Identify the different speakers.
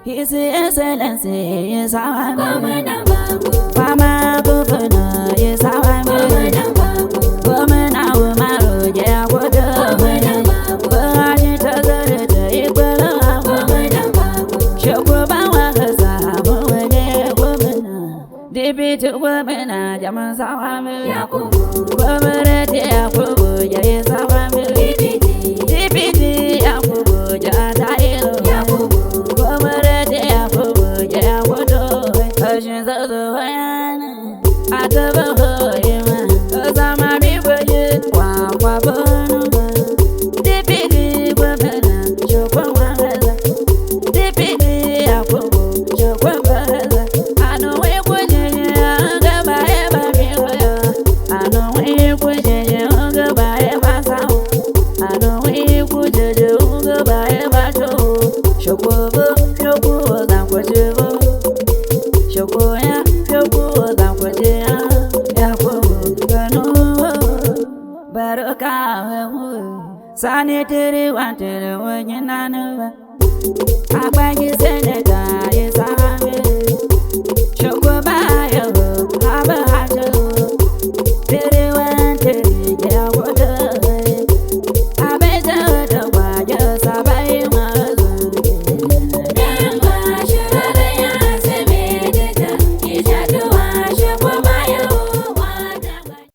Speaker 1: His Excellency is our
Speaker 2: Governor Babu,
Speaker 1: Mama Governor is our
Speaker 2: Governor Babu,
Speaker 1: Woman, our marrow, yeah, what
Speaker 2: Governor Babu,
Speaker 1: but it doesn't equal our
Speaker 2: Governor Babu,
Speaker 1: Shokubawa Gaza, woman, Deputy woman, Jamasawa,
Speaker 2: Yakubu,
Speaker 1: Woman, Yakubu, yes, our
Speaker 2: DPT,
Speaker 1: Deputy Yakubu, Jadailo,
Speaker 2: Yakubu,
Speaker 1: Woman, Yakubu, yeah, what Oceans of the Hoyan, I never him, cause I'm a big way, Deputy woman, Shokubawa, Deputy Yakubu, Shokubawa, I know we would go by ever, I know we would go by ever sound, I know we would go by ever show, Shokubu, Shokubu, and what you Shokoya, Shokubu, and what you Yakubu, Baroka, sanitary wanted when you know. I beg you, Senator, is a